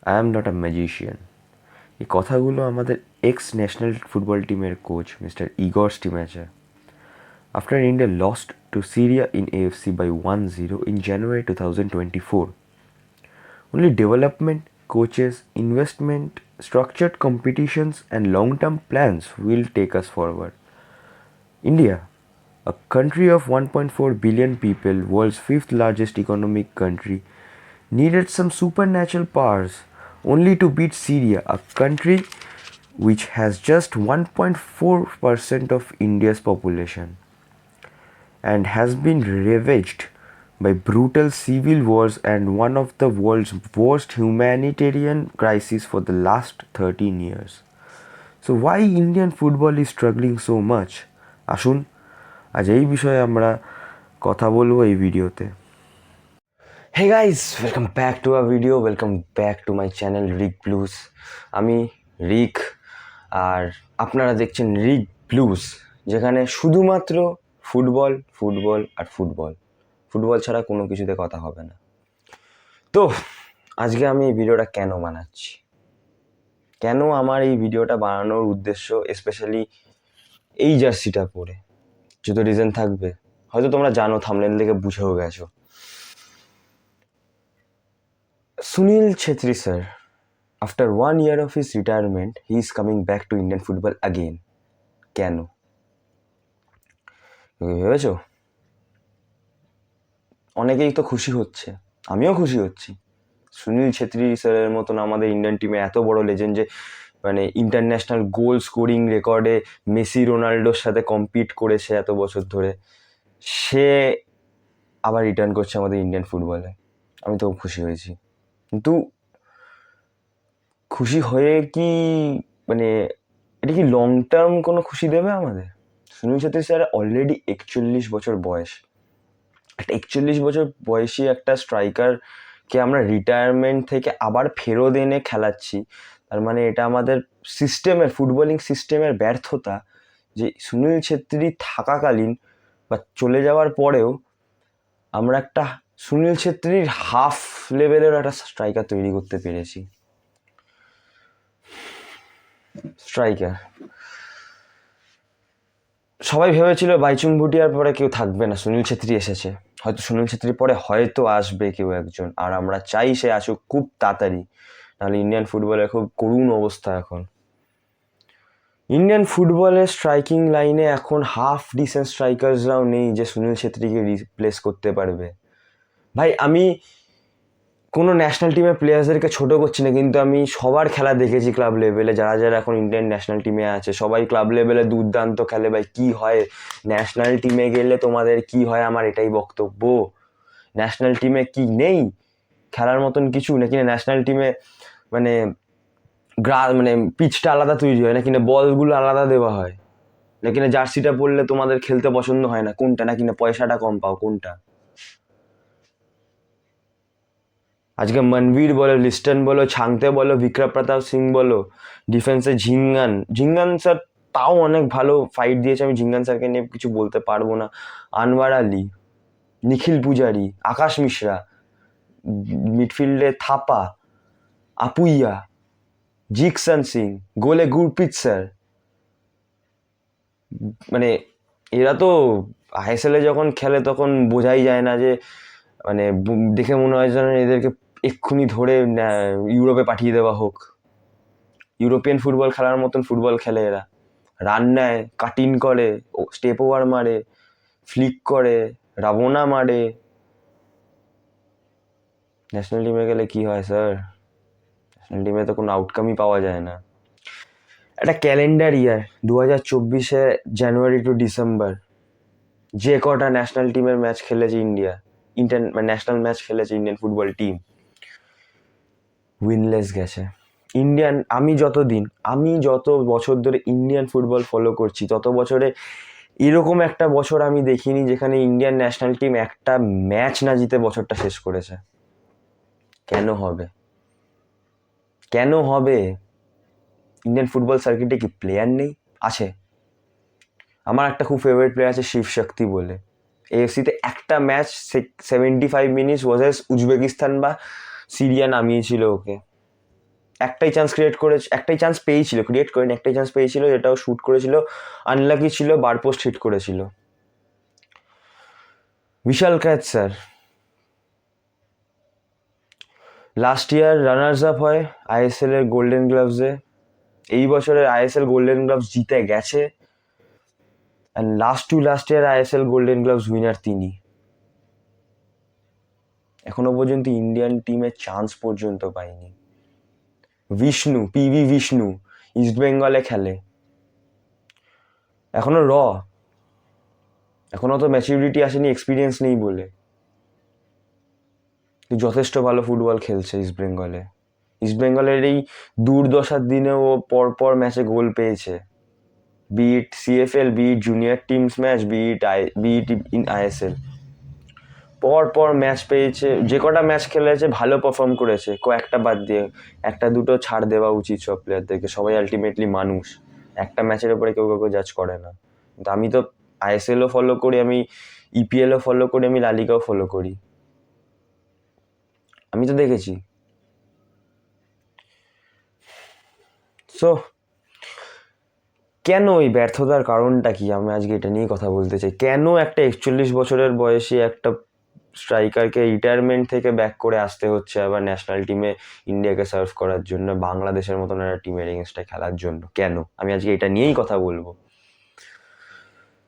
I am not a magician. এই কথাগুলো আমাদের এক্স ন্যাশনাল ফুটবল টিমের coach mister Igor Stimac after India lost to Syria in AFC by 1-0 in January 2024. Only development, coaches, investment, structured competitions, and long term plans will take us forward. India, a country of 1.4 billion people, world's fifth largest economic country, needed some supernatural powers only to beat Syria, a country which has just 1.4% of India's population and has been ravaged by brutal civil wars and one of the world's worst humanitarian crises for the last 13 years. So why Indian football is struggling so much? আসুন আজ এই বিষয়ে আমরা কথা বলবো এই ভিডিওতে। Hey guys, welcome back to a video, welcome back to my channel Rick Blues. আমি রিক, আর আপনারা দেখছেন রিক ব্লুজ, যেখানে শুধুমাত্র ফুটবল ফুটবল আর ফুটবল, ফুটবল ছাড়া কোনো কিছুতে কথা হবে না। তো আজকে আমি এই ভিডিওটা কেন বানাচ্ছি, কেন আমার এই ভিডিওটা বানানোর উদ্দেশ্য, স্পেশালি এই জার্সিটা পরে, যত রিজন থাকবে হয়তো তোমরা জানো, থাম্বনেল থেকে বুঝেও গেছো। Sunil Chhetri sir, after 1 year of his retirement, he is coming back to Indian football again. কেন ভেবেছো? অনেকেই তো খুশি হচ্ছে, আমিও খুশি হচ্ছি। সুনীল ছেত্রী স্যারের মতন আমাদের ইন্ডিয়ান টিমে এত বড় লেজেন্ড, যে মানে ইন্টারন্যাশনাল গোল স্কোরিং রেকর্ডে মেসি রোনাল্ডোর সাথে কম্পিট করেছে এত বছর ধরে, সে আবার রিটার্ন করছে আমাদের ইন্ডিয়ান ফুটবলে। আমি তো খুশি হয়েছি, কিন্তু খুশি হয়ে কি মানে এটা কি লং টার্ম কোনো খুশি দেবে আমাদের? সুনীল ছেত্রী স্যার অলরেডি 41 বছর বয়স। একটা 41 বছর বয়সী একটা স্ট্রাইকারকে আমরা রিটায়ারমেন্ট থেকে আবার ফেরত এনে খেলাচ্ছি, তার মানে এটা আমাদের সিস্টেমের, ফুটবলিং সিস্টেমের ব্যর্থতা, যে সুনীল ছেত্রী থাকাকালীন বা চলে যাওয়ার পরেও আমরা একটা সুনীল ছেত্রীর হাফ লেভেলের একটা স্ট্রাইকার তৈরি করতে পেরেছি। স্ট্রাইকার সবাই ভেবেছিল বাইচুং ভুটিয়ার পরে কেউ থাকবে না, সুনীল ছেত্রী এসেছে, হয়তো সুনীল ছেত্রীর পরে হয়তো আসবে কেউ একজন, আর আমরা চাই সে আসুক খুব তাড়াতাড়ি, নাহলে ইন্ডিয়ান ফুটবলের খুব করুণ অবস্থা এখন। ইন্ডিয়ান ফুটবলের স্ট্রাইকিং লাইনে এখন হাফ ডিসেন্ট স্ট্রাইকার্সরাও নেই যে সুনীল ছেত্রীকে রিপ্লেস করতে পারবে। ভাই, আমি কোনো ন্যাশনাল টিমের প্লেয়ার্সদেরকে ছোটো করছি না, কিন্তু আমি সবার খেলা দেখেছি ক্লাব লেভেলে, যারা যারা এখন ইন্ডিয়ান ন্যাশনাল টিমে আছে সবাই ক্লাব লেভেলে দুর্দান্ত খেলে। ভাই কী হয় ন্যাশনাল টিমে গেলে, তোমাদের কি হয়, আমার এটাই বক্তব্য। ন্যাশনাল টিমে কি নেই খেলার মতন কিছু? নাকি না ন্যাশনাল টিমে মানে মানে পিচটা আলাদা তৈরি হয়, নাকি না বলগুলো আলাদা দেওয়া হয়, নাকি না জার্সিটা পরলে তোমাদের খেলতে পছন্দ হয় না, কোনটা? নাকি না পয়সাটা কম পাও, কোনটা? আজকে মনবীর বলো, লিস্টন বলো, ছাংতে বলো, বিক্রম প্রতাপ সিং বলো, ডিফেন্সে ঝিঙ্গান স্যার তাও অনেক ভালো ফাইট দিয়েছে, আমি ঝিঙ্গান স্যারকে নিয়ে কিছু বলতে পারবো না। আনোয়ার আলী, নিখিল পূজারি, আকাশ মিশ্রা, মিডফিল্ডে থাপা, আপুইয়া, জিকসন সিং, গোলে গুরপ্রীত স্যার, মানে এরা তো আইএসএলে যখন খেলে তখন বোঝাই যায় না, যে মানে দেখে মনে হয় যেন এদেরকে এক্ষুনি ধরে ইউরোপে পাঠিয়ে দেওয়া হোক। ইউরোপিয়ান ফুটবল খেলার মতন ফুটবল খেলে এরা, রান নেয়, কাটিং করে, স্টেপ ওভার মারে, ফ্লিক করে, রাবনা মারে। ন্যাশনাল টিমে গেলে কি হয় স্যার? ন্যাশনাল টিমে তো কোনো আউটকামই পাওয়া যায় না। একটা calendar year 2024 January to December যে কটা ন্যাশনাল টিমের ম্যাচ খেলেছে ইন্ডিয়া, ন্যাশনাল ম্যাচ খেলেছে ইন্ডিয়ান ফুটবল টিম, উইনলেস গেছে। আমি যত বছর ধরে ইন্ডিয়ান ফুটবল ফলো করছি, তত বছরে এরকম একটা বছর আমি দেখিনি যেখানে ইন্ডিয়ান ন্যাশনাল টিম একটা ম্যাচ না জিতে বছরটা শেষ করেছে। কেন হবে? কেন হবে? ইন্ডিয়ান ফুটবল সার্কিটে কি প্লেয়ার নেই? আছে। আমার একটা খুব ফেভারিট প্লেয়ার আছে শিব শক্তি বলে, এএফসিতে একটা ম্যাচ 75 মিনিটস ওয়ার্সেস উজবেকিস্তান বা সিরিয়া নামিয়েছিল ওকে, একটাই চান্স পেয়েছিল, ক্রিয়েট করেনি, একটাই চান্স পেয়েছিল, যেটাও শ্যুট করেছিল, আনলাকি ছিল, বার পোস্ট হিট করেছিল। বিশাল catch sir. Last year runners up হয় আইএসএল এর গোল্ডেন গ্লাভসে, এই বছরের আইএসএল গোল্ডেন গ্লাভস জিতে গেছে, and last year ISL golden gloves winner তিনি। এখনো পর্যন্ত ইন্ডিয়ান টিমের চান্স পর্যন্ত পায়নি। পিভি বিষ্ণু ইস্ট বেঙ্গলে খেলে, এখনো এখনো তো ম্যাচুরিটি আসেনি, এক্সপিরিয়েন্স নেই বলে। যথেষ্ট ভালো ফুটবল খেলছে ইস্ট বেঙ্গলের এই দুর্দশার দিনে ও পরপর ম্যাচে গোল পেয়েছে, beat CFL, beat junior teams match, beat in ISL, পর ম্যাচ পেয়েছে। যে কটা ম্যাচ খেলেছে ভালো পারফর্ম করেছে, কয়েকটা বাদ দিয়ে, একটা দুটো ছাড় দেওয়া উচিত সব প্লেয়ারদেরকে, সবাই আলটিমেটলি মানুষ, একটা ম্যাচের উপরে কেউ কাউকে জাজ করে না। কিন্তু আমি তো আইএসএলও ফলো করি, আমি ইপিএলও ফলো করি, আমি লালিগাও ফলো করি, আমি তো দেখেছি। সো কেন এই ব্যর্থতার কারণটা কি, আমি আজকে এটা নিয়েই কথা বলতে চাই। কেন একটা 41 বছরের বয়সী একটা স্ট্রাইকারকে রিটায়ারমেন্ট থেকে ব্যাক করে আসতে হচ্ছে আবার ন্যাশনাল টিমে ইন্ডিয়াকে সার্ভ করার জন্য, বাংলাদেশের মতন একটা টিমের এগেনস্টে খেলার জন্য? কেন? আমি আজকে এটা নিয়েই কথা বলবো।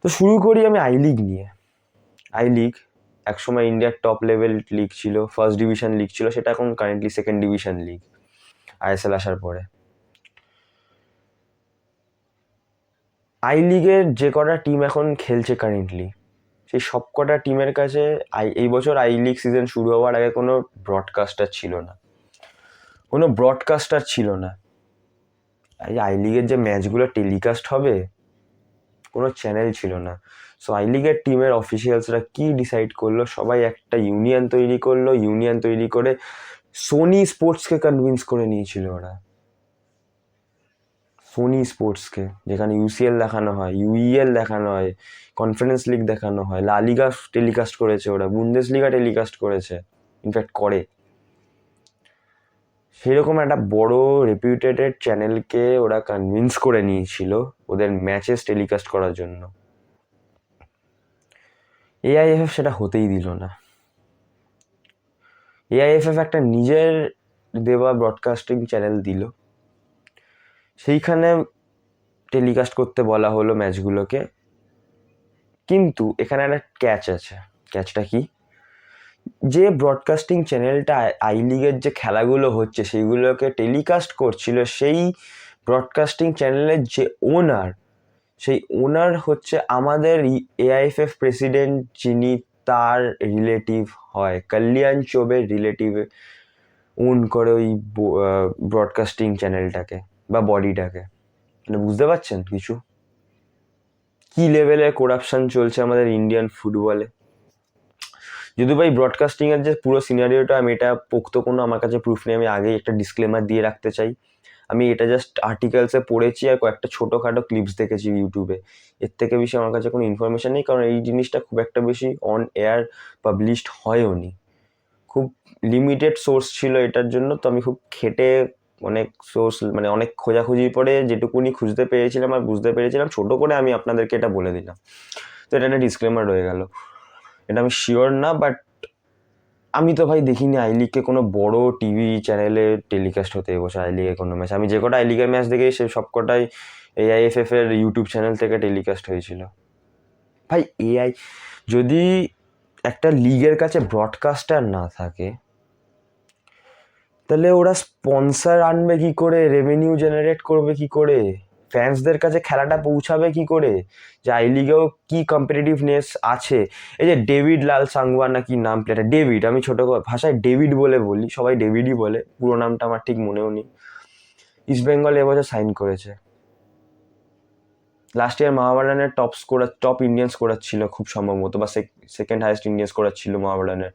তো শুরু করি আমি আই লিগ নিয়ে। আই লিগ একসময় ইন্ডিয়ার টপ লেভেল লিগ ছিল, ফার্স্ট ডিভিশন লিগ ছিল, সেটা এখন currently second division league ISL আসার পরে। আই লিগের যে কটা টিম এখন খেলছে কারেন্টলি, সেই সব কটা টিমের কাছে এই বছর আই লিগ সিজন শুরু হওয়ার আগে কোনো ব্রডকাস্টার ছিল না। এই আই লিগের যে ম্যাচগুলো টেলিকাস্ট হবে, কোনো চ্যানেল ছিল না। সো আই লিগের টিমের অফিসিয়ালসরা কি ডিসাইড করলো, সবাই একটা ইউনিয়ন তৈরি করে সোনি স্পোর্টসকে কনভিন্স করে নিয়েছিল ওরা। সোনি স্পোর্টসকে, যেখানে ইউসিএল দেখানো হয়, ইউইএল দেখানো হয়, কনফারেন্স লিগ দেখানো হয়, লা লিগা টেলিকাস্ট করেছে ওরা, বুন্দেসলিগা টেলিকাস্ট করেছে, ইনফ্যাক্ট করে। সেরকম একটা বড় রেপিউটেড চ্যানেলকে ওরা কনভিন্স করে নিয়েছিল ওদের ম্যাচেস টেলিকাস্ট করার জন্য। এআইএফএফ সেটা হতেই দিল না। এআইএফএফ একটা নিজের দেওয়া ব্রডকাস্টিং চ্যানেল দিল, সেইখানে টেলিকাস্ট করতে বলা হলো ম্যাচগুলোকে। কিন্তু এখানে একটা ক্যাচ আছে। ক্যাচটা কি? যে ব্রডকাস্টিং চ্যানেলটা আই লিগের যে খেলাগুলো হচ্ছে সেইগুলোকে টেলিকাস্ট করছিল, সেই ব্রডকাস্টিং চ্যানেলের যে সেই ওনার হচ্ছে আমাদের এআইএফএফ প্রেসিডেন্ট, যিনি তার রিলেটিভ হয়, কল্যাণ চৌবের রিলেটিভ ওন করে ওই ব্রডকাস্টিং চ্যানেলটাকে বা বডিটাকে। মানে বুঝতে পারছেন কিছু কি লেভেলের করাপশন চলছে আমাদের ইন্ডিয়ান ফুটবলে? যদি ভাই ব্রডকাস্টিং এর যে পুরো সিনারিওটা, আমি এটা পোক্ত কোনো আমার কাছে প্রুফ নেই, আমি আগেই একটা ডিসক্লেমার দিয়ে রাখতে চাই। আমি এটা জাস্ট আর্টিকেলসে পড়েছি আর কয়েকটা ছোটোখাটো ক্লিপস দেখেছি ইউটিউবে, এর থেকে বেশি আমার কাছে কোনো ইনফরমেশন নেই, কারণ এই জিনিসটা খুব একটা বেশি অন এয়ার পাবলিশড হয়ও নি, খুব লিমিটেড সোর্স ছিল এটার জন্য। তো আমি খুব খেটে অনেক সোর্স, মানে অনেক খোঁজাখুঁজির পরে যেটুকুনি খুঁজতে পেরেছিলাম আর বুঝতে পেরেছিলাম, ছোটো করে আমি আপনাদেরকে এটা বলে দিলাম। তো এটা একটা ডিসক্লেমার রয়ে গেল, এটা আমি শিওর না, বাট আমি তো ভাই দেখিনি আই লিগকে কোনো বড় টিভি চ্যানেলে টেলিকাস্ট হতে এবছর আই লিগের কোনো ম্যাচ। আমি যে কটা আই লিগের ম্যাচ দেখেছি সে সব কটাই এআইএফএফ এর ইউটিউব চ্যানেল থেকে টেলিকাস্ট হয়েছিল। ভাই যদি একটা লিগের কাছে ব্রডকাস্টার না থাকে, তাহলে ওরা স্পন্সর আনবে কি করে, রেভিনিউ জেনারেট করবে কি করে, ফ্যান্সদের কাছে খেলাটা পৌঁছাবে কি করে, যে আই লিগেও কি কম্পিটিটিভনেস আছে। এই যে ডেভিড লাল সাংওয়া না কি নাম প্লেয়ারটা, ডেভিড, আমি ছোট ভাষায় ডেভিড বলি, সবাই ডেভিডই বলে, পুরো নামটা আমার ঠিক মনেও নেই। ইস্ট বেঙ্গল এবছর সাইন করেছে। লাস্ট ইয়ার মহাবাডানের টপ ইন্ডিয়ান স্কোরার ছিল খুব সম্ভবত, বা সেকেন্ড হাইয়েস্ট ইন্ডিয়ান স্কোরার ছিল মহাবাডানের,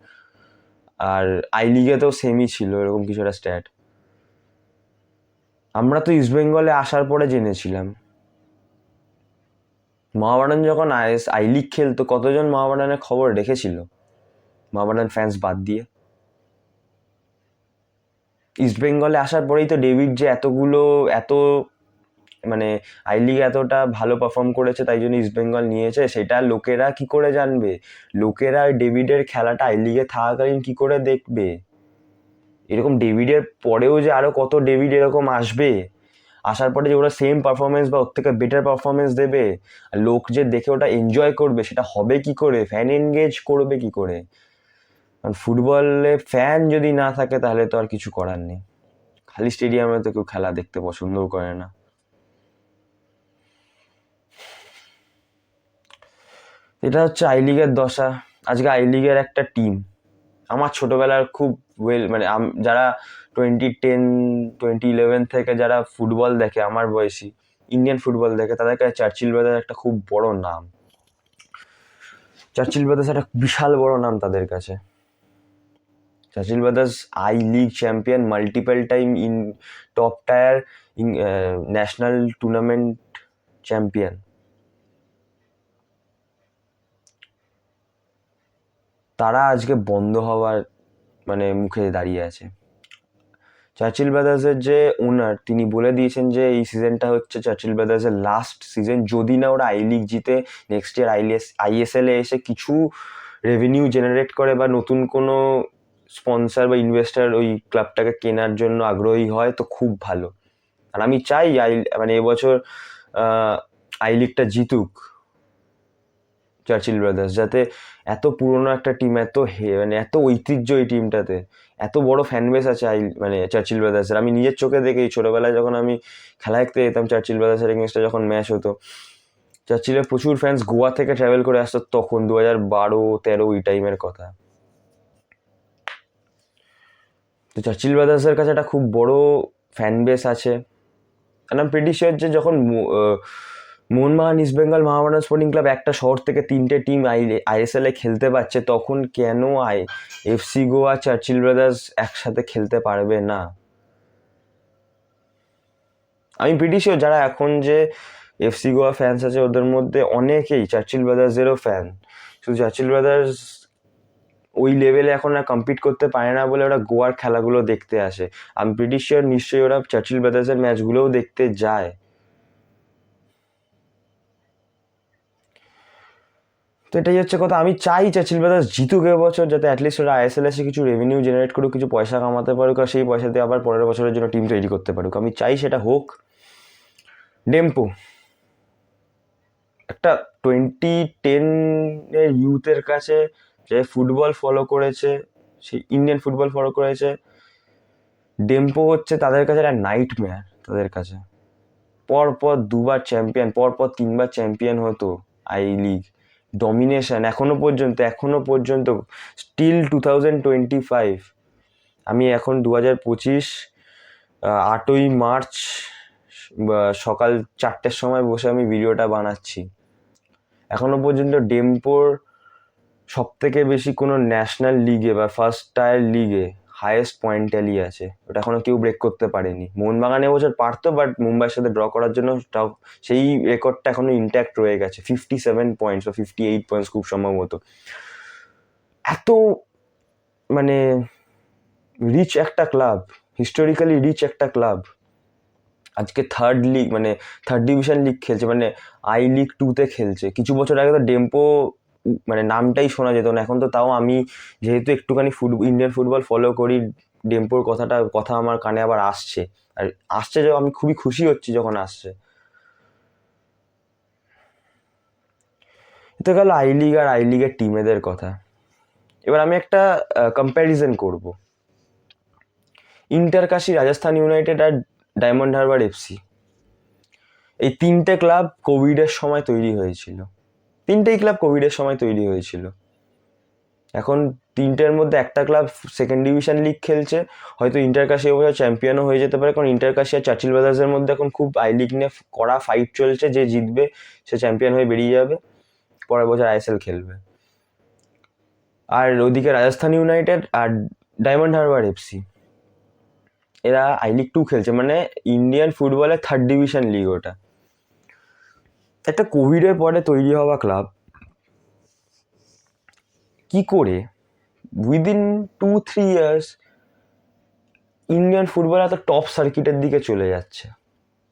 আর আই লিগেতেও সেমই ছিল এরকম কিছু একটা স্ট্যাট। আমরা তো ইস্ট বেঙ্গলে আসার পরে জেনেছিলাম। মহাবাডান যখন আই লিগ খেলতো, কতজন মহাবাডানের খবর রেখেছিল, মহাবাডান ফ্যান্স বাদ দিয়ে? ইস্ট বেঙ্গলে আসার পরেই তো ডেভিড যে এত মানে আই লিগে এতটা ভালো পারফর্ম করেছে, তাই জন্য ইস্ট বেঙ্গল নিয়েছে, সেটা লোকেরা কি করে জানবে? লোকেরা ডেভিডের খেলাটা আই লিগে থাকাকালীন কি করে দেখবে? এরকম ডেভিডের পরেও যে আরো কত ডেভিড এরকম আসবে, আসার পরে যে ওরা সেম পারফরমেন্স বা ওর থেকে বেটার পারফরমেন্স দেবে, আর লোক যে দেখে ওটা এনজয় করবে, সেটা হবে কি করে? ফ্যান এনগেজ করবে কি করে? কারণ ফুটবলে ফ্যান যদি না থাকে তাহলে তো আর কিছু করার নেই। খালি স্টেডিয়ামে তো কেউ খেলা দেখতে পছন্দও করে না। এটা হচ্ছে আই লিগের দশা। আজকে আই লিগের একটা টিম, আমার ছোটবেলার খুব মানে যারা 2010 2011 থেকে যারা ফুটবল দেখে, আমার বয়সী ইন্ডিয়ান ফুটবল দেখে, তাদের কাছে চার্চিল ব্রাদার্স একটা খুব বড় নাম। চার্চিল ব্রাদার্স একটা বিশাল বড় নাম তাদের কাছে। Churchill brothers I league champion, multiple time in top tyre in national tournament champion. তারা আজকে বন্ধ হওয়ার মানে মুখে দাঁড়িয়ে আছে। চার্চিল ব্রাদার্সের যে ওনার, তিনি বলে দিয়েছেন যে এই সিজনটা হচ্ছে চার্চিল ব্রাদার্সের লাস্ট সিজন। যদি না ওরা আই লিগ জিতে নেক্সট ইয়ার আইএসএল এ এসে কিছু রেভিনিউ জেনারেট করে বা নতুন কোনো স্পন্সর বা ইনভেস্টার ওই ক্লাবটাকে কেনার জন্য আগ্রহী হয়, তো খুব ভালো। আর আমি চাই মানে এবছর আই লিগটা জিতুক চার্চিল ব্রাদার্স, যাতে এত পুরনো একটা টিম, মানে এত ঐতিহ্য এই টিমটাতে, এত বড় ফ্যান বেস আছে মানে চার্চিল ব্রাদার্সের। আমি নিজের চোখে দেখেই ছোটবেলায় যখন আমি খেলা দেখতে যেতাম চার্চিল ব্রাদার্সের এগেনস্টে, যখন ম্যাচ হতো, চার্চিলের প্রচুর ফ্যান্স গোয়া থেকে ট্রাভেল করে আসতো, তখন 2012-13 ওই টাইমের কথা। তো চার্চিল ব্রাদার্সের কাছে একটা খুব বড় ফ্যান বেস আছে। আর আমি প্রিটি শিওর যে যখন Mohun Bagan, east Bengal, Mohammedan sporting club একটা শহর থেকে 3টে টিম আইএসএল এ খেলতে পারছে, তখন কেন এফসি গোয়া, চার্চিল ব্রাদার্স একসাথে খেলতে পারবে না? আমি প্রিটি শিওর যারা এখন যে এফসি গোয়া ফ্যান্স আছে, ওদের মধ্যে অনেকেই চার্চিল ব্রাদার্সেরও ফ্যান। শুধু চার্চিল ব্রাদার্স ওই লেভেলে এখন আর কম্পিট করতে পারে না বলে ওরা গোয়ার খেলাগুলো দেখতে আসে। আমি প্রিটি শিওর নিশ্চয়ই ওরা চার্চিল ব্রাদার্সের ম্যাচগুলোও দেখতে যায়। তো এটাই হচ্ছে কথা। আমি চাই চার্চিল ব্রাদার্স জিতুক এবছর, যাতে অ্যাটলিস্ট ওরা আইএসএল এসে কিছু রেভিনিউ জেনারেট করুক, কিছু পয়সা কামাতে পারুক, আর সেই পয়সা দিয়ে আবার পরের বছরের জন্য টিম তৈরি করতে পারুক। আমি চাই সেটা হোক। ডেম্পো একটা 2010 এর ইউথের কাছে, যে ফুটবল ফলো করেছে, সেই ইন্ডিয়ান ফুটবল ফলো করেছে, ডেম্পো হচ্ছে তাদের কাছে একটা নাইটমেয়ার। তাদের কাছে পরপর 2বার চ্যাম্পিয়ন, পরপর 3বার চ্যাম্পিয়ন হতো আই লিগ, ডমিনেশন এখনো পর্যন্ত স্টিল 2025। আমি এখন 2025 8ই মার্চ সকাল 4টের সময় বসে আমি ভিডিওটা বানাচ্ছি। এখনো পর্যন্ত ডেম্পোর সব থেকে বেশি কোনো ন্যাশনাল লিগে বা ফার্স্ট টায়ার লিগে হাইয়েস্ট পয়েন্ট ট্যালি আছে, ওটা এখনো কেউ ব্রেক করতে পারেনি। মোহনবাগান এবছর পারতো, বাট মুম্বাইয়ের সাথে ড্র করার জন্য সেই রেকর্ডটা এখনো ইন্ট্যাক্ট রয়ে গেছে। 57 পয়েন্টস বা 58 পয়েন্টস খুব সম্ভবত। এত মানে রিচ একটা ক্লাব, হিস্টোরিক্যালি রিচ একটা ক্লাব, আজকে থার্ড ডিভিশন লিগ খেলছে, মানে আই লিগ 2-তে খেলছে। কিছু বছর আগে তো ডেম্পো মানে নামটাই শোনা যেত না। এখন তো তাও আমি যেহেতু একটুখানি ইন্ডিয়ান ফুটবল ফলো করি, ডেম্পোর কথা আমার কানে আবার আসছে, আর আসছে যে আমি খুবই খুশি হচ্ছি যখন আসছে। তো গেল আই লিগ আর আই লিগের টিমেদের কথা। এবার আমি একটা কম্প্যারিজন করব ইন্টারকাশি, রাজস্থান ইউনাইটেড আর ডায়মন্ড হারবার এফসি। এই 3টে ক্লাব কোভিডের সময় তৈরি হয়েছিল। 3টেই ক্লাব কোভিডের সময় তৈরি হয়েছিল। এখন 3টের মধ্যে একটা ক্লাব সেকেন্ড ডিভিশন লিগ খেলছে, হয়তো ইন্টারকাশি এবছর চ্যাম্পিয়নও হয়ে যেতে পারে, কারণ ইন্টারকাশি আর চার্চিল ব্রাদার্সের মধ্যে এখন খুব আই লিগ নিয়ে কড়া ফাইট চলছে। যে জিতবে সে চ্যাম্পিয়ন হয়ে বেরিয়ে যাবে, পরের বছর আইএসএল খেলবে। আর ওদিকে রাজস্থান ইউনাইটেড আর ডায়মন্ড হারবার এফসি, এরা আই লিগ 2 খেলছে, মানে ইন্ডিয়ান ফুটবলের থার্ড ডিভিশন লিগ ওটা। একটা কোভিডের পরে তৈরি হওয়া ক্লাব কি করে উইদিন 2-3 ইয়ার্স ইন্ডিয়ান ফুটবল এত টপ সার্কিটের দিকে চলে যাচ্ছে।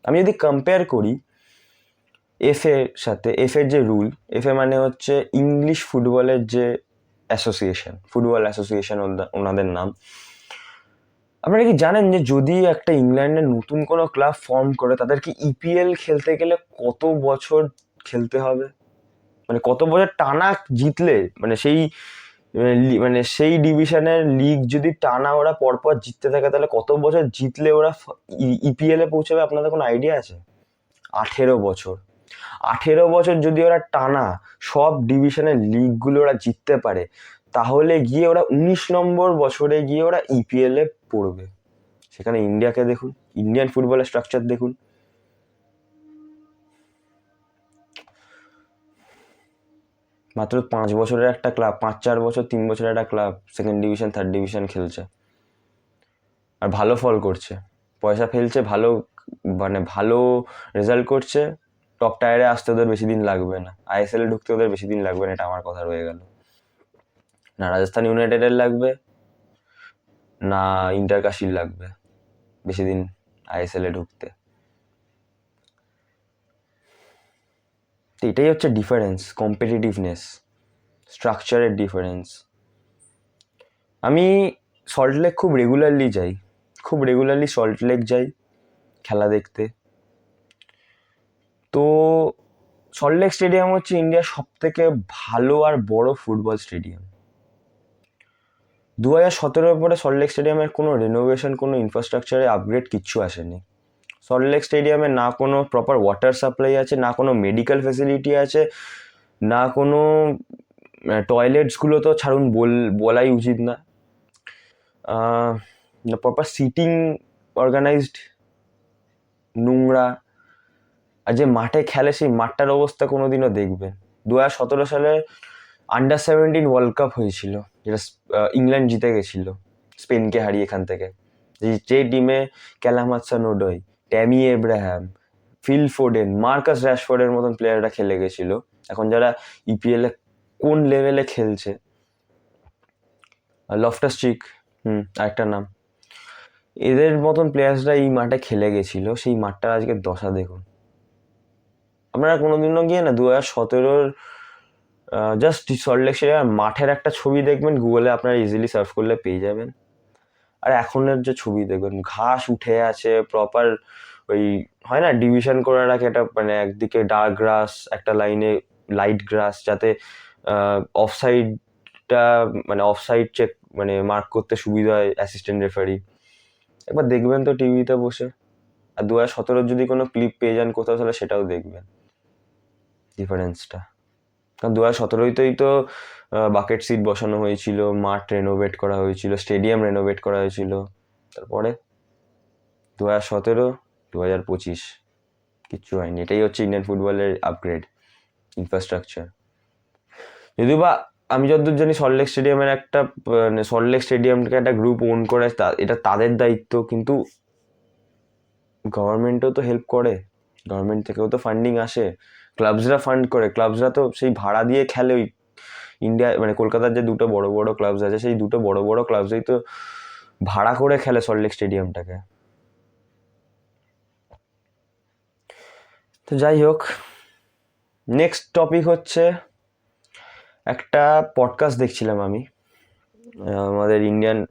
আমি যদি কম্পেয়ার করি এফ এর সাথে, এফ এর যে রুল, এফ এ মানে হচ্ছে ইংলিশ ফুটবলের যে অ্যাসোসিয়েশন, ফুটবল অ্যাসোসিয়েশন ওনাদের নাম। আপনারা কি জানেন যে যদি একটা ইংল্যান্ডের নতুন কোনো ক্লাব ফর্ম করে তাদেরকে ইপিএল খেলতে গেলে কত বছর খেলতে হবে, মানে কত বছর টানা জিতলে, মানে সেই মানে সেই ডিভিশনের লিগ যদি টানা ওরা পরপর জিততে থাকে তাহলে কত বছর জিতলে ওরা ইপিএল এ পৌঁছাবে? আপনাদের কোনো আইডিয়া আছে? 18 বছর। 18 বছর যদি ওরা টানা সব ডিভিশনের লিগগুলো ওরা জিততে পারে, তাহলে গিয়ে ওরা 19 নম্বর বছরে গিয়ে ওরা ইপিএল এ পড়বে। সেখানে ইন্ডিয়াকে দেখুন, ইন্ডিয়ান ফুটবলের স্ট্রাকচার দেখুন। মাত্র 5 বছরের একটা ক্লাব, 5-4 বছর 3 বছরের একটা club second division third division খেলছে আর ভালো ফল করছে, পয়সা ফেলছে, ভালো মানে ভালো রেজাল্ট করছে। টপ টায়ারে আসতে ওদের বেশি দিন লাগবে না, আইএসএল এ ঢুকতে ওদের বেশি দিন লাগবে না, এটা আমার কথা রয়ে গেল। না রাজস্থান ইউনাইটেডের লাগবে, না ইন্টারকাশির লাগবে বেশি দিন আইএসএল এ ঢুকতে। তো এটাই হচ্ছে ডিফারেন্স, কম্পিটিটিভনেস, স্ট্রাকচারের ডিফারেন্স। আমি সল্টলেক খুব রেগুলারলি যাই, খুব রেগুলারলি সল্টলেক যাই খেলা দেখতে। তো সল্টলেক স্টেডিয়াম হচ্ছে ইন্ডিয়ার সব থেকে ভালো আর বড় ফুটবল স্টেডিয়াম। 2017 পরে সল্টলেক স্টেডিয়ামের কোনো রেনোভেশন, কোনো ইনফ্রাস্ট্রাকচারে আপগ্রেড কিচ্ছু আসেনি। সল্টলেক স্টেডিয়ামে না কোনো প্রপার ওয়াটার সাপ্লাই আছে, না কোনো মেডিকেল ফেসিলিটি আছে, না কোনো টয়লেটসগুলো তো ছাড়ুন, বলাই উচিত না, প্রপার সিটিং অর্গানাইজড, নোংরা। আর যে মাঠে খেলে সেই মাঠটার অবস্থা কোনোদিনও দেখবেন। 2017 সালে আন্ডার-17 ওয়ার্ল্ড কাপ হয়েছিল, যেটা ইংল্যান্ড জিতে গেছিল স্পেনকে হারিয়ে এখান থেকে। যে টিমে Callum Hudson Odoi, Tammy Abraham, Phil Foden, Marcus র্যাশফোর্ডের মতন প্লেয়াররা খেলে গেছিল। এখন যারা ইপিএল এ কোন লেভেলে খেলছে, লফটাস চিক, আরেকটা নাম, এদের মতন প্লেয়ার্সরা এই মাঠে খেলে গেছিল। সেই মাঠটার আজকে দশা দেখুন। আপনারা কোনোদিনও গিয়ে না 2017 জাস্ট সল্টলেক স্টেডিয়াম মাঠের একটা ছবি দেখবেন, গুগলে আপনারা ইজিলি সার্চ করলে পেয়ে যাবেন। আর এখনের যে ছবি দেখবেন, ঘাস উঠে আছে প্রপার, ওই হয় না ডিভিশন করে রাখে, এটা মানে একদিকে ডার্ক গ্রাস, একটা লাইনে লাইট গ্রাস, যাতে অফসাইডটা মানে অফসাইড চেক মানে মার্ক করতে সুবিধা হয় অ্যাসিস্ট্যান্ট রেফারি। একবার দেখবেন তো টিভিতে বসে। আর 2017 যদি কোনো ক্লিপ পেয়ে যান কোথাও, তাহলে সেটাও দেখবেন ডিফারেন্সটা। কারণ 2017তেই তো বাকেট সিট বসানো হয়েছিল, মাঠ রেনোভেট করা হয়েছিল, স্টেডিয়াম রেনোভেট করা হয়েছিল। তারপরে 2017, 2025 কিচ্ছু হয়নি। এটাই হচ্ছে ইন্ডিয়ান ফুটবলের আপগ্রেড, ইনফ্রাস্ট্রাকচার। যদিও বা আমি যতদূর জানি সল্টলেক স্টেডিয়ামের একটা মানে সল্টলেক স্টেডিয়ামকে একটা গ্রুপ ওন করে, এটা তাদের দায়িত্ব, কিন্তু গভর্নমেন্টও তো হেল্প করে, গভর্নমেন্ট থেকেও তো ফান্ডিং আসে, ক্লাবসরা ফান্ড করে, ক্লাবসরা তো সেই ভাড়া দিয়ে খেলে। ওই ইন্ডিয়া মানে কলকাতার যে দুটো বড় বড় ক্লাবস আছে, সেই দুটো বড় বড় ক্লাবসই তো ভাড়া করে খেলে সল্টলেক স্টেডিয়ামটাকে। তো যাই হোক, নেক্সট টপিক হচ্ছে, একটা পডকাস্ট দেখছিলাম আমি,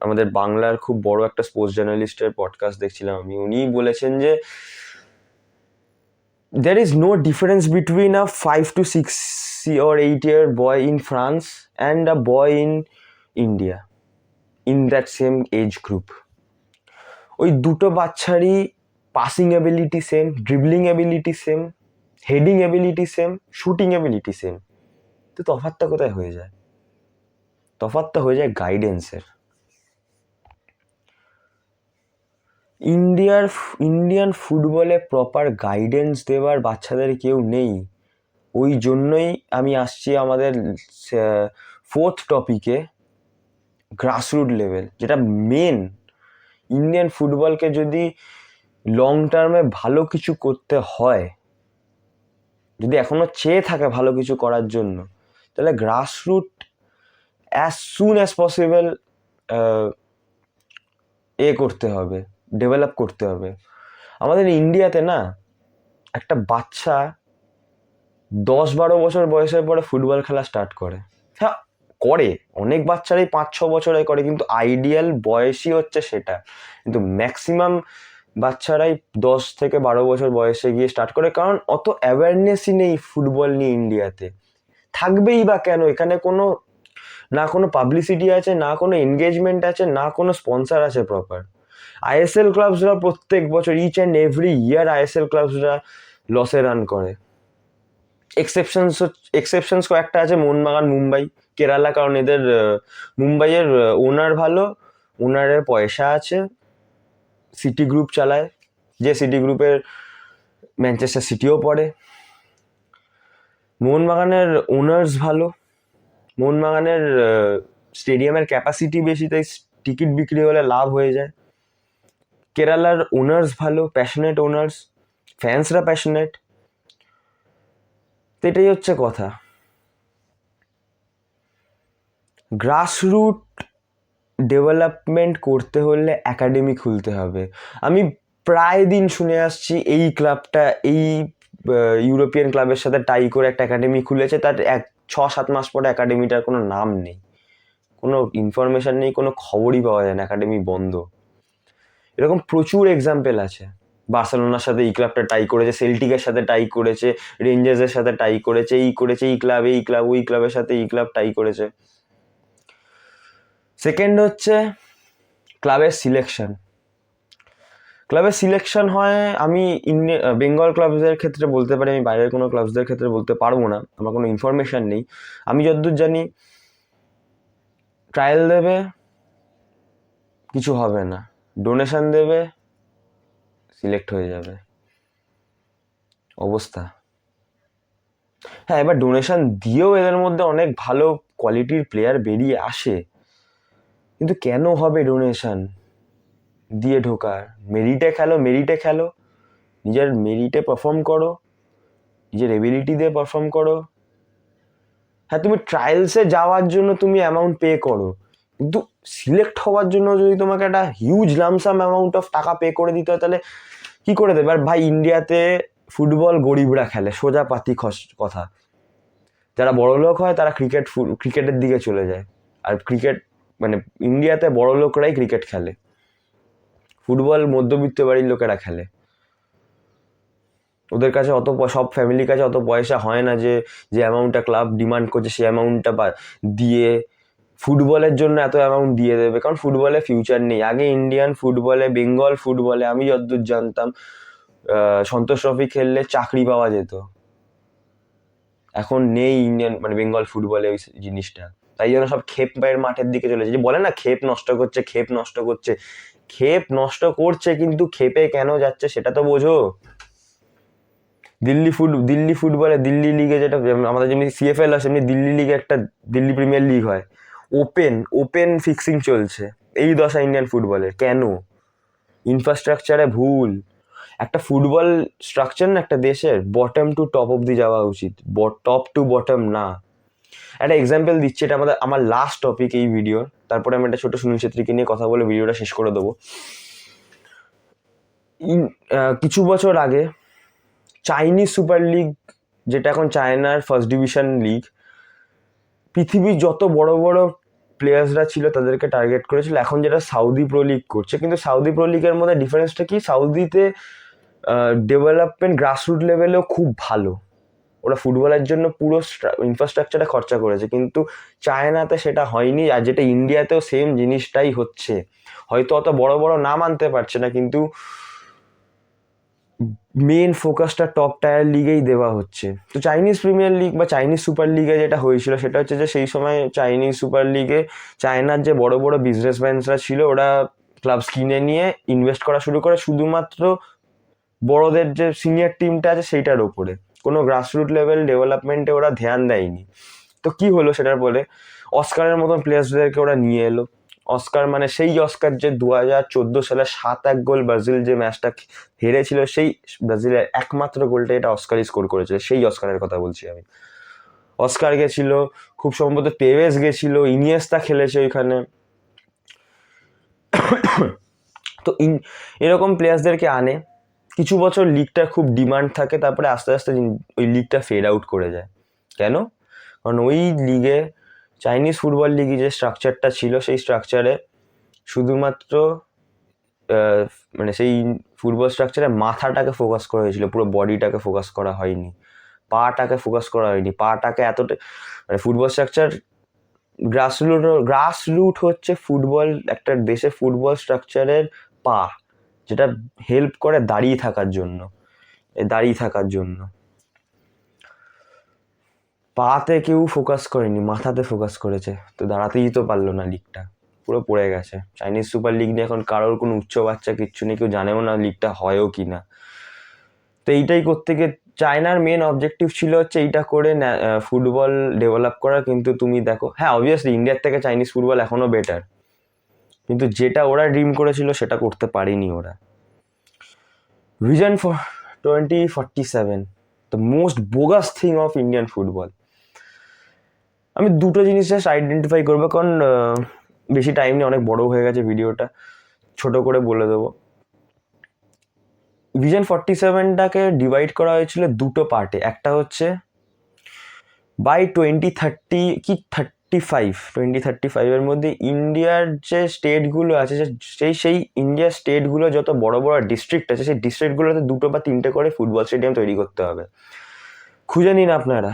আমাদের বাংলার খুব বড় একটা স্পোর্টস জার্নালিস্টের পডকাস্ট দেখছিলাম আমি। উনি বলেছেন যে there is no difference between a 5 to 6 or 8 year boy in France and a boy in India in that same age group. ওই দুটো বাচ্চারই passing ability same, dribbling ability same, heading ability same, shooting ability same. তো তফাৎটা কোথায় হয়ে যায়? তফাৎটা হয়ে যায় গাইডেন্সের। ইন্ডিয়ান ফুটবলে প্রপার গাইডেন্স দেওয়ার বাচ্চাদের কেউ নেই। ওই জন্যই আমি আসছি আমাদের ফোর্থ টপিকে, গ্রাসরুট লেভেল, যেটা মেন। ইন্ডিয়ান ফুটবলকে যদি লং টার্মে ভালো কিছু করতে হয়, যদি এখনো চেয়ে থাকে ভালো কিছু করার জন্য, তাহলে grassroot as soon as possible করতে হবে, ডেভেলপ করতে হবে। আমাদের ইন্ডিয়াতে না একটা বাচ্চা 10-12 বছর বয়সের পরে ফুটবল খেলা স্টার্ট করে। হ্যাঁ, করে, অনেক বাচ্চারাই 5-6 বছরে করে, কিন্তু আইডিয়াল বয়সই হচ্ছে সেটা। কিন্তু ম্যাক্সিমাম বাচ্চারাই 10 থেকে 12 বছর বয়সে গিয়ে স্টার্ট করে, কারণ অত অ্যাওয়ারনেসই নেই ফুটবল নিয়ে ইন্ডিয়াতে। থাকবেই বা কেন? এখানে কোনো না কোনো পাবলিসিটি আছে, না কোনো এনগেজমেন্ট আছে, না কোনো স্পন্সর আছে প্রপার। আইএসএল ক্লাবসরা প্রত্যেক বছর each and every year ISL ক্লাবসরা লসে রান করে। এক্সেপশনস কয়েকটা আছে, মোহনবাগান, মুম্বাই, কেরালা, কারণ এদের মুম্বাইয়ের ওনার ভালো, ওনারের পয়সা আছে, সিটি গ্রুপ চালায়, যে সিটি গ্রুপের ম্যানচেস্টার সিটিও পড়ে। মোহনবাগানের ওনার্স ভালো, মোহনবাগানের স্টেডিয়ামের ক্যাপাসিটি বেশি, তাই টিকিট বিক্রি হলে লাভ হয়ে যায়। কেরালার ওনার্স ভালো, প্যাশনেট ওনার্স, ফ্যান্সরা প্যাশনেট। তো এটাই হচ্ছে কথা। গ্রাসরুট ডেভেলপমেন্ট করতে হলে একাডেমি খুলতে হবে। আমি প্রায় দিন শুনে আসছি এই ক্লাবটা এই ইউরোপিয়ান ক্লাবের সাথে টাই করে একটা একাডেমি খুলেছে, তার 6-7 মাস পরে একাডেমিটার কোনো নাম নেই, কোনো ইনফরমেশন নেই, কোনো খবরই পাওয়া যায় না, একাডেমি বন্ধ। এরকম প্রচুর এক্সাম্পল আছে। বার্সেলোনার সাথে এই ক্লাবটা টাই করেছে, সেল্টিকের সাথে টাই করেছে, রেঞ্জার্সের সাথে টাই করেছে, এই ক্লাব ওই ক্লাবের সাথে এই ক্লাব টাই করেছে। সেকেন্ড হচ্ছে ক্লাবের সিলেকশন। ক্লাবের সিলেকশন হয়, আমি বেঙ্গল ক্লাবসদের ক্ষেত্রে বলতে পারি, আমি বাইরের কোনো ক্লাবসদের ক্ষেত্রে বলতে পারবো না, আমার কোনো ইনফরমেশন নেই। আমি যতদূর জানি ট্রায়াল দেবে, কিছু হবে না, ডোনেশন দেবে, সিলেক্ট হয়ে যাবে, অবস্থা। হ্যাঁ, এবার ডোনেশন দিয়েও এদের মধ্যে অনেক ভালো কোয়ালিটির প্লেয়ার বেরিয়ে আসে, কিন্তু কেন হবে ডোনেশন দিয়ে ঢোকার? মেরিটে খেলো, নিজের মেরিটে পারফর্ম করো, নিজের এবিলিটি দিয়ে পারফর্ম করো। হ্যাঁ, তুমি ট্রায়ালসে যাওয়ার জন্য তুমি অ্যামাউন্ট পে করো, কিন্তু সিলেক্ট হওয়ার জন্য যদি তোমাকে একটা হিউজ লামসাম অ্যামাউন্ট অফ টাকা পে করে দিতে হয়, তাহলে কি করে দেবে? আর ভাই, ইন্ডিয়াতে ফুটবল গরিবরা খেলে, সোজা পাতি কথা। যারা বড় লোক হয় তারা ক্রিকেটের দিকে চলে যায়, আর ক্রিকেট মানে ইন্ডিয়াতে বড় লোকরাই ক্রিকেট খেলে, ফুটবল মধ্যবিত্ত বাড়ির লোকেরা খেলে। ওদের কাছে সব ফ্যামিলির কাছে অত পয়সা হয় না যে যে অ্যামাউন্টটা ক্লাব ডিমান্ড করছে সেই অ্যামাউন্টটা দিয়ে ফুটবলের জন্য এত অ্যামাউন্ট দিয়ে দেবে, কারণ ফুটবলে ফিউচার নেই। আগে ইন্ডিয়ান ফুটবলে, বেঙ্গল ফুটবলে আমি যতদূর জানতাম সন্তোষ ট্রফি খেললে চাকরি পাওয়া যেত, এখন নেই ইন্ডিয়ান মানে বেঙ্গল ফুটবলে ওই জিনিসটা। তাই জন্য সব খেপের মাঠের দিকে চলেছে, যে বলে না খেপ নষ্ট করছে, খেপ নষ্ট করছে, কিন্তু খেপে কেন যাচ্ছে সেটা তো বোঝো। দিল্লি ফুটবলে, দিল্লি লিগে, যেটা আমাদের যেমনি সিএফএল আছে, সেমনি দিল্লি লিগে একটা দিল্লি প্রিমিয়ার লিগ হয়, ওপেন ফিক্সিং চলছে। এই দশা ইন্ডিয়ান ফুটবলের কেন? ইনফ্রাস্ট্রাকচারে ভুল। একটা ফুটবল স্ট্রাকচার না একটা দেশের বটম টু টপ অব্দি যাওয়া উচিত, টপ টু বটম না। একটা এক্সাম্পল দিচ্ছি, এটা আমার লাস্ট টপিক এই ভিডিওর, তারপরে আমি একটা ছোট সুনীল ছেত্রীকে নিয়ে কথা বলে ভিডিওটা শেষ করে দেবো। কিছু বছর আগে চাইনিজ সুপার লিগ, যেটা এখন চায়নার ফার্স্ট ডিভিশন লিগ, পৃথিবীর যত বড় বড় প্লেয়ার্সরা ছিল তাদেরকে টার্গেট করেছিল, এখন যেটা সাউদি প্রো লিগ করছে। কিন্তু সাউদি প্রো লিগের মধ্যে ডিফারেন্সটা কি, সাউদিতে ডেভেলপমেন্ট গ্রাসরুট লেভেলেও খুব ভালো, ওরা ফুটবলের জন্য পুরো ইনফ্রাস্ট্রাকচারটা খরচা করেছে, কিন্তু চায়নাতে সেটা হয়নি। আর যেটা ইন্ডিয়াতেও সেম জিনিসটাই হচ্ছে, হয়তো অত বড় বড় নাম আনতে পারছে না, কিন্তু মেন ফোকাসটা টপ টায়ার লিগেই দেওয়া হচ্ছে। তো চাইনিজ প্রিমিয়ার লিগ বা চাইনিজ সুপার লিগে যেটা হয়েছিল সেটা হচ্ছে যে সেই সময় চাইনিজ সুপার লিগে চায়নার যে বড় বড় বিজনেসম্যানসরা ছিল, ওরা ক্লাবস কিনে নিয়ে ইনভেস্ট করা শুরু করে শুধুমাত্র বড়দের যে সিনিয়র টিমটা আছে সেইটার ওপরে, কোনো গ্রাসরুট লেভেল ডেভেলপমেন্টে ওরা ধ্যান দেয়নি। তো কি হলো সেটার বলে, অস্কারের মতন প্লেয়ার্সদেরকে ওরা নিয়ে এলো। অস্কার মানে সেই অস্কার যে 2014 সালে 7-1 গোল ব্রাজিল যে ম্যাচটা হেরেছিল, সেই ব্রাজিলের একমাত্র গোলটা এটা অস্কারই স্কোর করেছিল, সেই অস্কারের কথা বলছি আমি। অস্কার গেছিল, খুব সম্ভবত পেভেস গেছিল, ইনিয়েস্তা খেলেছে ওইখানে। তো এরকম প্লেয়ার্সদেরকে আনে, কিছু বছর লিগটার খুব ডিমান্ড থাকে, তারপরে আস্তে আস্তে ওই লিগটা ফেড আউট করে যায়। কেন? কারণ ওই লিগে, চাইনিজ ফুটবল লিগে যে স্ট্রাকচারটা ছিল, সেই স্ট্রাকচারে শুধুমাত্র মানে সেই ফুটবল স্ট্রাকচারে মাথাটাকে ফোকাস করা হয়েছিল, পুরো বডিটাকে ফোকাস করা হয়নি, পাটাকে ফোকাস করা হয়নি। পাটাকে এতটা, মানে ফুটবল স্ট্রাকচার গ্রাসরুট হচ্ছে ফুটবল, একটা দেশের ফুটবল স্ট্রাকচারের পা, যেটা হেল্প করে দাঁড়িয়ে থাকার জন্য। পাতে কেউ ফোকাস করেনি, মাথাতে ফোকাস করেছে, তো দাঁড়াতেই তো পারলো না, লিগটা পুরো পড়ে গেছে। চাইনিজ সুপার লিগ নিয়ে এখন কারোর কোনো উচ্চ বাচ্চা কিচ্ছু নেই, কেউ জানেও না লিগটা হয়ও কি না। তো এইটাই করতে গিয়ে চায়নার মেন অবজেক্টিভ ছিল হচ্ছে এইটা করে ফুটবল ডেভেলপ করা। কিন্তু তুমি দেখো, হ্যাঁ অবভিয়াসলি ইন্ডিয়ার থেকে চাইনিজ ফুটবল এখনো বেটার, কিন্তু যেটা ওরা ড্রিম করেছিল সেটা করতে পারেনি ওরা। Vision for 2047, the most bogus thing of Indian football. আমি দুটো জিনিস জাস্ট আইডেন্টিফাই করবো, কারণ বেশি টাইম নেই, অনেক বড় হয়ে গেছে ভিডিওটা, ছোট করে বলে দেবো। ভিশন 47টাকে ডিভাইড করা হয়েছিল দুটো পার্টে। একটা হচ্ছে বাই 2035 মধ্যে ইন্ডিয়ার যে স্টেটগুলো আছে, সেই ইন্ডিয়ার স্টেটগুলো যত বড় বড় ডিস্ট্রিক্ট আছে, সেই ডিস্ট্রিক্টগুলোতে 2 বা 3টে করে ফুটবল স্টেডিয়াম তৈরি করতে হবে। খুঁজে নিন আপনারা,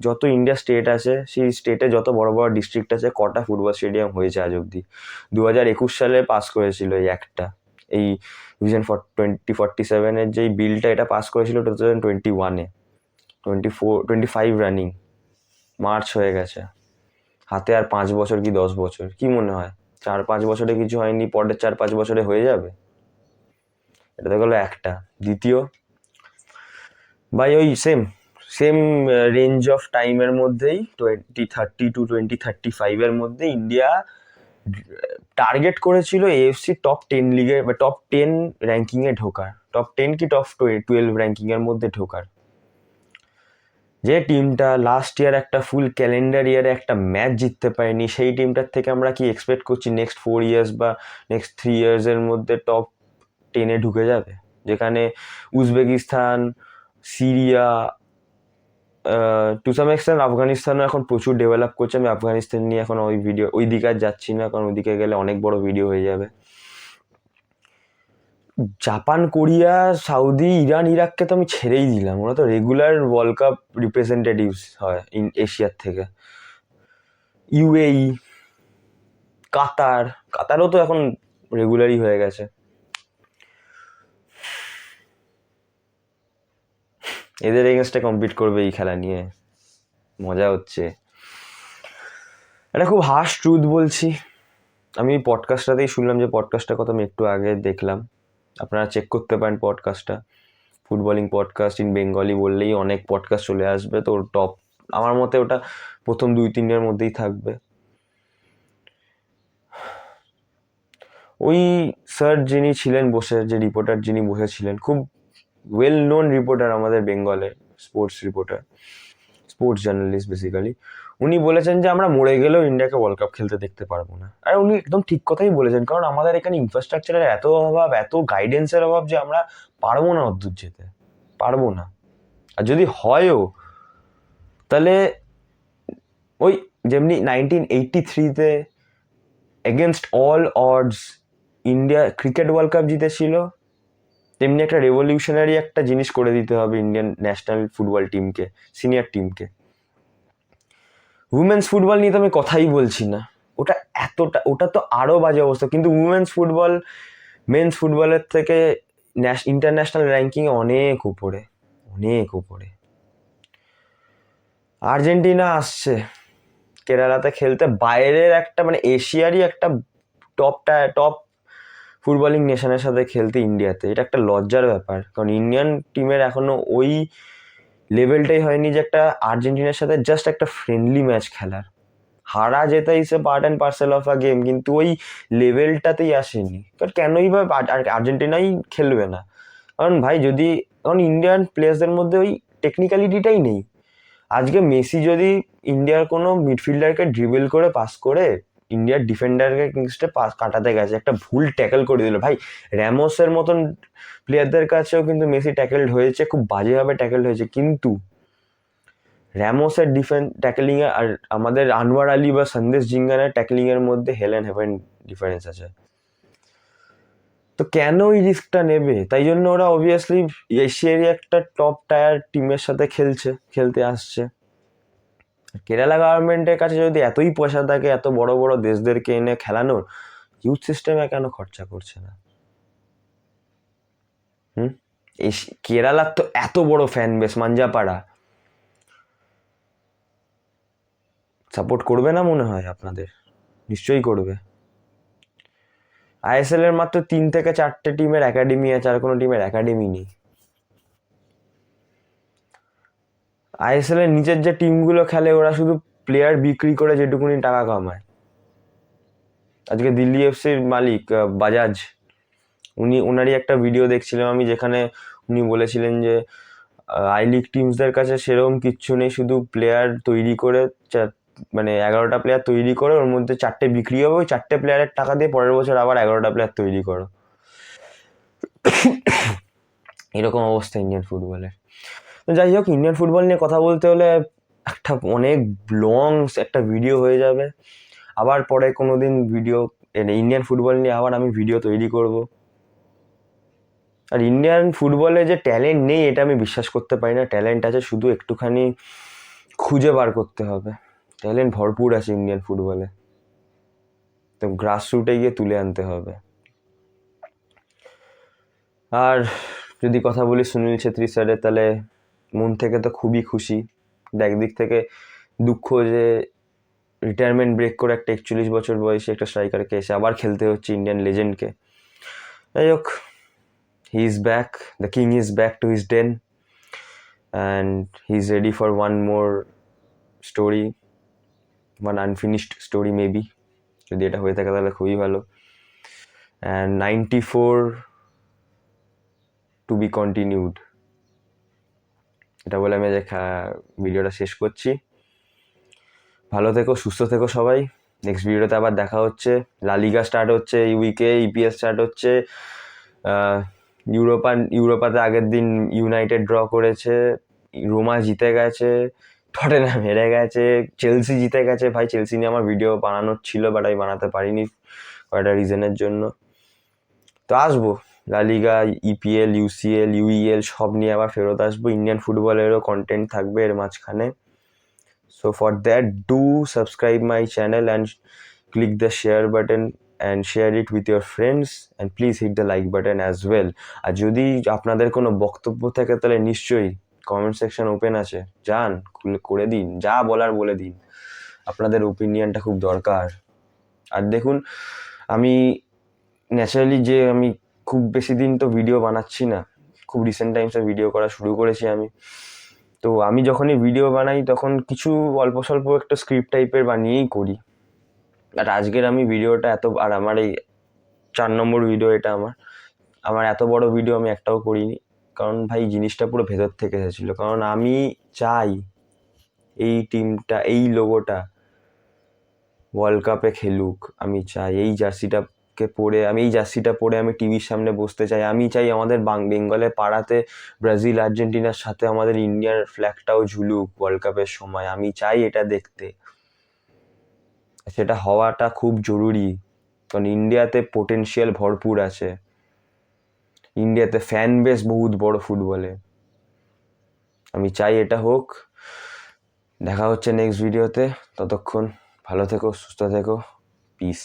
যত ইন্ডিয়া স্টেট আছে সেই স্টেটে যত বড় বড় ডিস্ট্রিক্ট আছে, কটা ফুটবল স্টেডিয়াম হয়েছে আজ অব্দি। 2021 সালে পাস করেছিল এই একটা, এই ভিশন 2047-এর যেই বিলটা, এটা পাস করেছিল 2021-এ। 25 রানিং, মার্চ হয়ে গেছে, হাতে আর 5 বছর কি 10 বছর, কি মনে হয় 4-5 বছরে কিছু হয়নি, পরের 4-5 বছরে হয়ে যাবে? এটা তো গেলো একটা। দ্বিতীয়, ভাই ওই সেম রেঞ্জ অফ টাইমের মধ্যেই 2030 টু 2035-এর মধ্যে ইন্ডিয়া টার্গেট করেছিল এএফসি টপ 10 লিগে বা টপ 10 র্যাঙ্কিংয়ে ঢোকার, টপ 10 কি টপ 12 র্যাঙ্কিংয়ের মধ্যে ঢোকার। যে টিমটা লাস্ট ইয়ার একটা ফুল ক্যালেন্ডার ইয়ারে একটা ম্যাচ জিততে পারেনি, সেই টিমটার থেকে আমরা কি এক্সপেক্ট করছি নেক্সট 4 ইয়ার্স বা নেক্সট 3 ইয়ার্সের মধ্যে টপ 10-এ ঢুকে যাবে? যেখানে Uzbekistan, Syria, to some extent আফগানিস্তানও এখন প্রচুর ডেভেলপ করছে। আমি আফগানিস্তান নিয়ে এখন ওই দিকে আর যাচ্ছি না, কারণ ওইদিকে গেলে অনেক বড় ভিডিও হয়ে যাবে। জাপান, কোরিয়া, সাউদি, ইরান, ইরাককে তো আমি ছেড়েই দিলাম, ওরা তো রেগুলার ওয়ার্ল্ড কাপ রিপ্রেজেন্টেটিভস হয় এশিয়ার থেকে। ইউএই, কাতারও তো এখন রেগুলারই হয়ে গেছে। এদের এগেনস্টে কম্পিট করবে এই খেলা নিয়ে, মজা হচ্ছে। এটা খুব হার্শ ট্রুথ বলছি, আমি পডকাস্টটাতেই শুনলাম, যে পডকাস্টটা কথা আমি একটু আগে দেখলাম, আপনারা চেক করতে পারেন পডকাস্টটা, ফুটবলিং পডকাস্ট ইন বেঙ্গলি বললেই অনেক পডকাস্ট চলে আসবে। তো টপ, আমার মতে ওটা প্রথম 2-3-এর মধ্যেই থাকবে। ওই স্যার যিনি ছিলেন বসে, যে রিপোর্টার যিনি বসেছিলেন, খুব ওয়েল নোন রিপোর্টার আমাদের বেঙ্গলের, sports reporter, sports journalist basically. উনি বলেছেন যে আমরা মরে গেলেও ইন্ডিয়াকে ওয়ার্ল্ড কাপ খেলতে দেখতে পারবো না। আর উনি একদম ঠিক কথাই বলেছেন, কারণ আমাদের এখানে ইনফ্রাস্ট্রাকচারের এত অভাব, এত গাইডেন্সের অভাব, যে আমরা পারবো না অদ্দূর যেতে, পারবো না। আর যদি হয়ও, তাহলে ওই যেমনি 1983-তে against all odds India cricket world cup জিতেছিল, তেমনি একটা রেভলিউশনারি একটা জিনিস করে দিতে হবে ইন্ডিয়ান ন্যাশনাল ফুটবল টিমকে, সিনিয়র টিমকে। উইমেন্স ফুটবল নিয়ে তো আমি কথাই বলছি না, ওটা তো আরো বাজে অবস্থা। কিন্তু উইমেন্স ফুটবল মেন্স ফুটবলের থেকে ইন্টারন্যাশনাল র্যাঙ্কিং অনেক উপরে, অনেক উপরে। আর্জেন্টিনা আসছে কেরালাতে খেলতে, বাইরের একটা মানে এশিয়ারই একটা টপ ফুটবলিং নেশনের সাথে খেলতে ইন্ডিয়াতে। এটা একটা লজ্জার ব্যাপার, কারণ ইন্ডিয়ান টিমের এখনো ওই লেভেলটাই হয়নি যে একটা আর্জেন্টিনার সাথে জাস্ট একটা ফ্রেন্ডলি ম্যাচ খেলার। হারা জেতা is a part and parcel of a game, কিন্তু ওই লেভেলটাতেই আসেনি। কারণ কেনই বা আর্জেন্টিনাই খেলবে না? কারণ ভাই, যদি কারণ ইন্ডিয়ান প্লেয়ার্সদের মধ্যে ওই টেকনিক্যালিটিটাই নেই। আজকে মেসি যদি ইন্ডিয়ার কোনো মিডফিল্ডারকে ড্রিবল করে পাস করে ইন্ডিয়ার ডিফেন্ডারকে কিংস্টে পাস কাটাতে গেছে, একটা ভুল ট্যাকেল করে দিল ভাই। র্যামোসের মতন প্লেয়ারদের কাছেও কিন্তু মেসি ট্যাকেলড হয়েছে, খুব বাজেভাবে ট্যাকেলড হয়েছে, কিন্তু র্যামোসের ট্যাকেলিং এ আর আমাদের আনোয়ার আলী বা সন্দেশ জিঙ্গানের ট্যাকেলিং এর মধ্যে হেল অ্যান্ড হেভেন ডিফারেন্স আছে। তো কেন এই রিস্কটা নেবে? তাই জন্য ওরা অবভিয়াসলি এশিয়ারই একটা টপ টায়ার টিমের সাথে খেলতে আসছে। কেরালা গভর্নমেন্টের কাছে যদি এতই পয়সা থাকে এত বড় বড় দেশদেরকে এনে খেলানোর, ইউথ সিস্টেমে কেন খরচা করছে না? হুম, এই কেরালার তো এত বড় ফ্যান বেস, মাঞ্জাপাড়া, সাপোর্ট করবে না মনে হয় আপনাদের? নিশ্চয়ই করবে। আইএসএল এর মাত্র 3 থেকে 4টে টিমের একাডেমি আছে, আর কোনো টিমের একাডেমি নেই। আইএসএল এর নিচের যে টিমগুলো খেলে ওরা শুধু প্লেয়ার বিক্রি করে যেটুকুনি টাকা কামায়। আজকে দিল্লি এফসির মালিক বাজাজ, ওনারই একটা ভিডিও দেখছিলাম আমি, যেখানে উনি বলেছিলেন যে আই লিগ টিমসদের কাছে সেরকম কিচ্ছু নেই, শুধু প্লেয়ার তৈরি করে মানে 11টা প্লেয়ার তৈরি করে ওর মধ্যে 4টে বিক্রি হবে, ওই 4টে প্লেয়ারের টাকা দিয়ে পরের বছর আবার 11টা প্লেয়ার তৈরি করো। এরকম অবস্থা ইন্ডিয়ান ফুটবলের। তো যাই হোক, ইন্ডিয়ান ফুটবল নিয়ে কথা বলতে হলে একটা অনেক লং একটা ভিডিও হয়ে যাবে। আবার পরে কোনো দিন ভিডিও ইন্ডিয়ান ফুটবল নিয়ে আবার আমি ভিডিও তৈরি করব। আর ইন্ডিয়ান ফুটবলে যে ট্যালেন্ট নেই এটা আমি বিশ্বাস করতে পারি না। ট্যালেন্ট আছে, শুধু একটুখানি খুঁজে বার করতে হবে। ট্যালেন্ট ভরপুর আছে ইন্ডিয়ান ফুটবলে, তো গ্রাসরুটে গিয়ে তুলে আনতে হবে। আর যদি কথা বলি সুনীল ছেত্রী স্যারের, তাহলে মন থেকে তো খুবই খুশি, একদিক থেকে দুঃখ যে রিটায়ারমেন্ট ব্রেক করে একটা 41 বছর বয়সী একটা স্ট্রাইকারকে এসে আবার খেলতে হচ্ছে, ইন্ডিয়ান লেজেন্ডকে। যাই হোক, he is back, the king is back to his den, and he is ready for one more story, one unfinished story maybe. যদি এটা হয়ে থাকে তাহলে খুবই ভালো। অ্যান্ড 94 টু বি কন্টিনিউড, এটা বলে আমি যে ভিডিওটা শেষ করছি। ভালো থেকো, সুস্থ থেকো সবাই। নেক্সট ভিডিওতে আবার দেখা হচ্ছে। লা লিগা স্টার্ট হচ্ছে এই উইকে, ইপিএল স্টার্ট হচ্ছে। ইউরোপাতে আগের দিন ইউনাইটেড ড্র করেছে, রোমা জিতে গেছে, টটেনহ্যাম হেরে গেছে, চেলসি জিতে গেছে। ভাই চেলসি নিয়ে আমার ভিডিও বানানোর ছিল, বাট আমি বানাতে পারিনি কয়েকটা রিজনের জন্য। তো আসবো, লা লিগা, ইপিএল, ইউসিএল, ইউইএল সব নিয়ে আবার ফেরত আসবো। ইন্ডিয়ান ফুটবলেরও কন্টেন্ট থাকবে এর মাঝখানে। So for that, do subscribe my channel and click the share button and share it with your friends, and please hit the like button as well. আর যদি আপনাদের কোনো বক্তব্য থাকে তাহলে নিশ্চয়ই কমেন্ট সেকশন ওপেন আছে, যান করে দিন, যা বলার বলে দিন। আপনাদের ওপিনিয়নটা খুব দরকার। আর দেখুন, আমি ন্যাচারালি যে আমি খুব বেশি দিন তো ভিডিও বানাচ্ছি না, খুব রিসেন্ট টাইমসে ভিডিও করা শুরু করেছি আমি। তো আমি যখনই ভিডিও বানাই তখন কিছু অল্প স্বল্প একটা স্ক্রিপ্ট টাইপের বানিয়েই করি। আর আজকের আমি ভিডিওটা আর আমার এই 4 নম্বর ভিডিও এটা আমার এত বড় ভিডিও আমি একটাও করিনি, কারণ ভাই জিনিসটা পুরো ভেতর থেকে এসেছিলো। কারণ আমি চাই এই টিমটা, এই লোগোটা ওয়ার্ল্ড কাপে খেলুক। আমি চাই এই জার্সিটা পরে আমি টিভির সামনে বসতে চাই। আমি চাই আমাদের বেঙ্গলের পাড়াতে ব্রাজিল আর্জেন্টিনার সাথে আমাদের ইন্ডিয়ার ফ্ল্যাগটাও ঝুলুক ওয়ার্ল্ড কাপের সময়। আমি চাই এটা দেখতে, সেটা হওয়াটা খুব জরুরি। কারণ ইন্ডিয়াতে পোটেনশিয়াল ভরপুর আছে, ইন্ডিয়াতে ফ্যান বেস বহুত বড় ফুটবলে। আমি চাই এটা হোক। দেখা হচ্ছে নেক্সট ভিডিওতে, ততক্ষণ ভালো থেকো, সুস্থ থেকো, পিস।